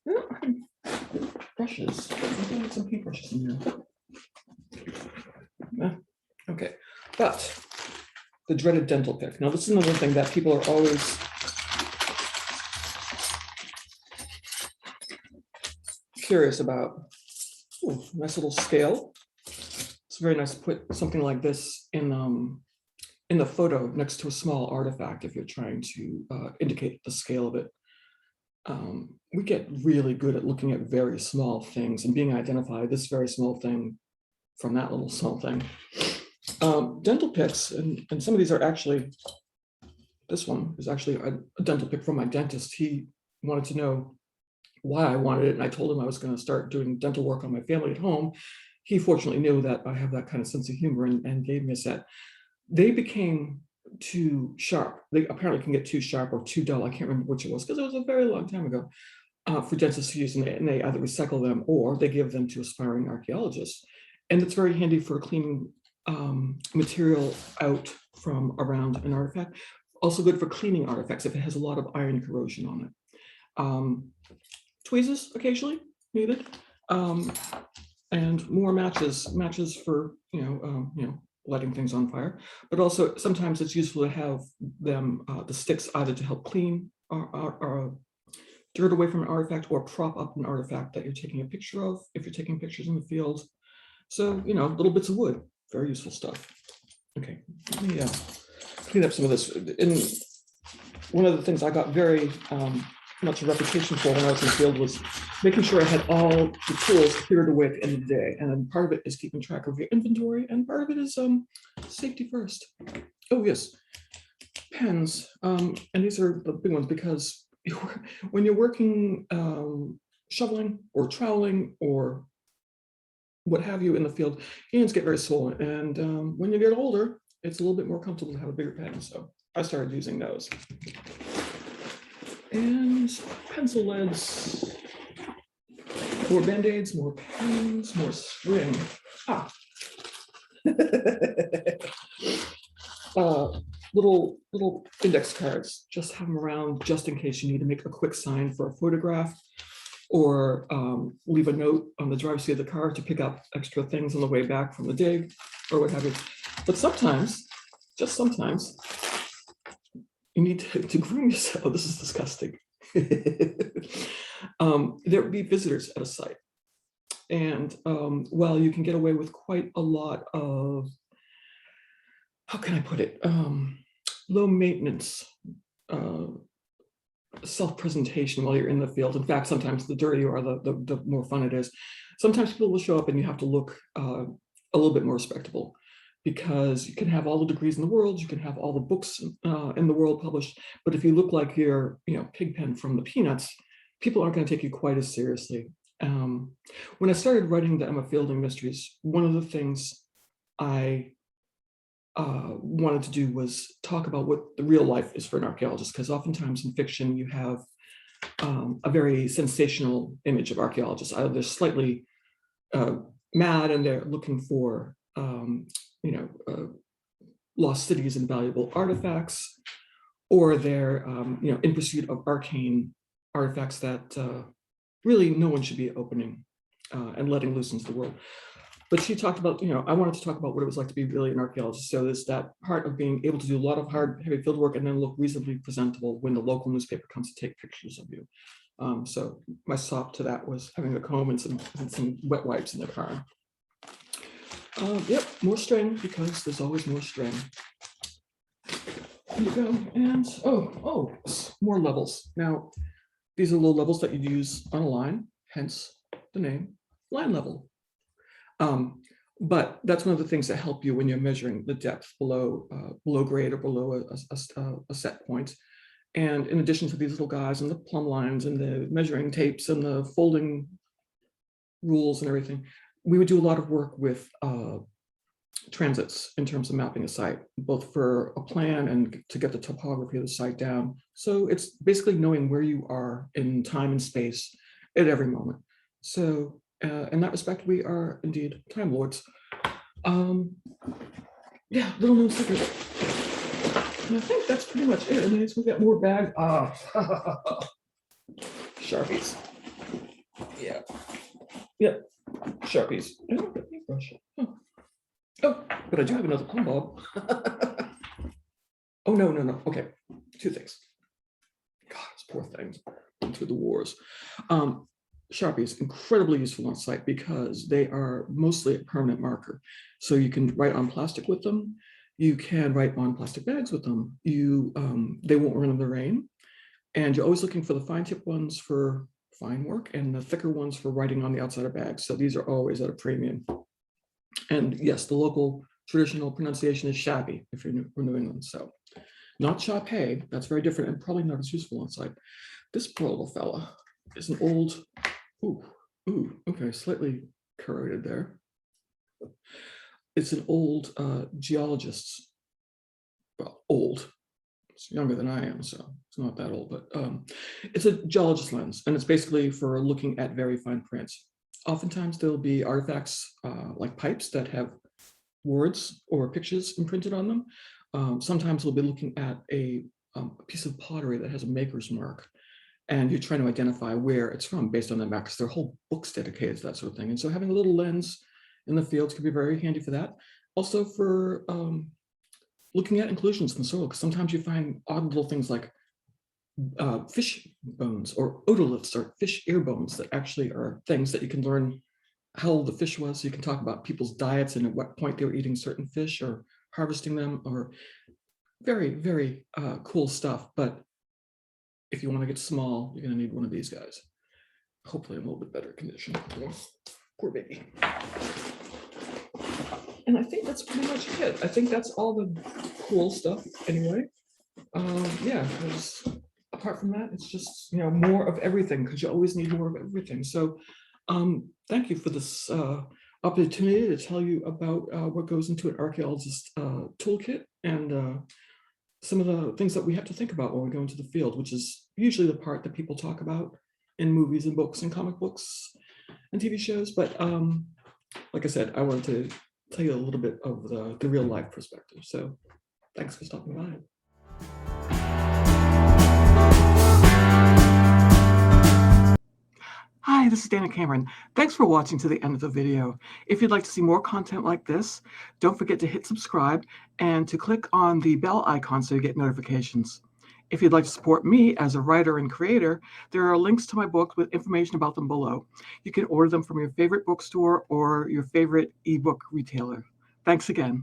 good. Brushes. I need some paintbrushes in here. Okay, but the dreaded dental pick. Now, this is another thing that people are always curious about. Ooh, nice little scale. It's very nice to put something like this in the photo next to a small artifact if you're trying to indicate the scale of it. We get really good at looking at very small things and being identified this very small thing from that little small thing. Dental picks, and some of these are actually, this one is actually a dental pick from my dentist. He wanted to know why I wanted it, and I told him I was going to start doing dental work on my family at home. He fortunately knew that I have that kind of sense of humor and gave me a set. They became too sharp. They apparently can get too sharp or too dull. I can't remember which it was because it was a very long time ago for dentists to use, and they either recycle them or they give them to aspiring archaeologists. And it's very handy for cleaning material out from around an artifact. Also good for cleaning artifacts if it has a lot of iron corrosion on it. Tweezers occasionally needed, and more matches for lighting things on fire. But also sometimes it's useful to have them the sticks either to help clean dirt away from an artifact or prop up an artifact that you're taking a picture of if you're taking pictures in the field. So little bits of wood, very useful stuff. Okay, let me clean up some of this. And one of the things I got very much a reputation for when I was in the field was making sure I had all the tools cleared away at the end of the day. And part of it is keeping track of your inventory, and part of it is safety first. Oh yes, pens. And these are the big ones because when you're working shoveling or troweling or what have you in the field, hands get very swollen. And when you get older, it's a little bit more comfortable to have a bigger pen. So I started using those. And pencil leads, more Band-Aids, more pens, more string. Little index cards, just have them around just in case you need to make a quick sign for a photograph or leave a note on the driver's seat of the car to pick up extra things on the way back from the dig or what have you. But sometimes, just sometimes, you need to groom yourself. Oh, this is disgusting. There would be visitors at a site. And while you can get away with quite a lot of, how can I put it, low maintenance self-presentation while you're in the field. In fact, sometimes the dirtier you are, the more fun it is. Sometimes people will show up and you have to look a little bit more respectable, because you can have all the degrees in the world, you can have all the books in the world published, but if you look like you're, Pigpen from the Peanuts, people aren't going to take you quite as seriously. When I started writing the Emma Fielding mysteries, one of the things I wanted to do was talk about what the real life is for an archaeologist, because oftentimes in fiction you have a very sensational image of archaeologists. Either they're slightly mad and they're looking for lost cities and valuable artifacts, or they're in pursuit of arcane artifacts that really no one should be opening and letting loose into the world. But she talked about, I wanted to talk about what it was like to be really an archaeologist. So there's that part of being able to do a lot of hard, heavy field work and then look reasonably presentable when the local newspaper comes to take pictures of you. So my sop to that was having a comb and some wet wipes in the car. Yep, more string, because there's always more string. There you go. And more levels. Now, these are little levels that you use on a line, hence the name line level. But that's one of the things that help you when you're measuring the depth below grade or below a set point. And in addition to these little guys and the plumb lines and the measuring tapes and the folding rules and everything, we would do a lot of work with transits in terms of mapping a site, both for a plan and to get the topography of the site down. So it's basically knowing where you are in time and space at every moment. So in that respect, we are indeed Time Lords. Yeah, little known secret. And I think that's pretty much it. And then we've got more bag. Sharpies. Yeah. Yeah. Sharpies. I don't have a paintbrush. Oh, but I do have another plumb bob. Oh, no. Okay. Two things. God, those poor things went through the wars. Sharpies, incredibly useful on site because they are mostly a permanent marker. So you can write on plastic with them. You can write on plastic bags with them. They won't run in the rain. And you're always looking for the fine tip ones for fine work and the thicker ones for writing on the outside of bags. So these are always at a premium. And yes, the local traditional pronunciation is shabby if you're from New England. So not Shopay, that's very different and probably not as useful on site. This poor little fella is an old, okay, slightly corroded there. It's an old geologist, well, old. It's younger than I am, so it's not that old, but it's a geologist lens, and it's basically for looking at very fine prints. Oftentimes there'll be artifacts like pipes that have words or pictures imprinted on them. Sometimes we'll be looking at a piece of pottery that has a maker's mark, and you're trying to identify where it's from based on that mark, because there are whole books dedicated to that sort of thing. And so having a little lens in the fields can be very handy for that. Also for looking at inclusions in the soil, because sometimes you find odd little things like fish bones or otoliths or fish ear bones that actually are things that you can learn how old the fish was. So you can talk about people's diets and at what point they were eating certain fish or harvesting them, or very, very cool stuff. But if you want to get small, you're going to need one of these guys. Hopefully in a little bit better condition. Poor baby. And I think that's pretty much it. I think that's all the cool stuff anyway. Yeah, because apart from that, it's just, more of everything, because you always need more of everything. So thank you for this opportunity to tell you about what goes into an archaeologist toolkit and some of the things that we have to think about when we go into the field, which is usually the part that people talk about in movies and books and comic books and TV shows. But like I said, I wanted to tell you a little bit of the real life perspective. So thanks for stopping by. Hi, this is Dana Cameron. Thanks for watching to the end of the video. If you'd like to see more content like this, don't forget to hit subscribe and to click on the bell icon so you get notifications. If you'd like to support me as a writer and creator, there are links to my books with information about them below. You can order them from your favorite bookstore or your favorite ebook retailer. Thanks again.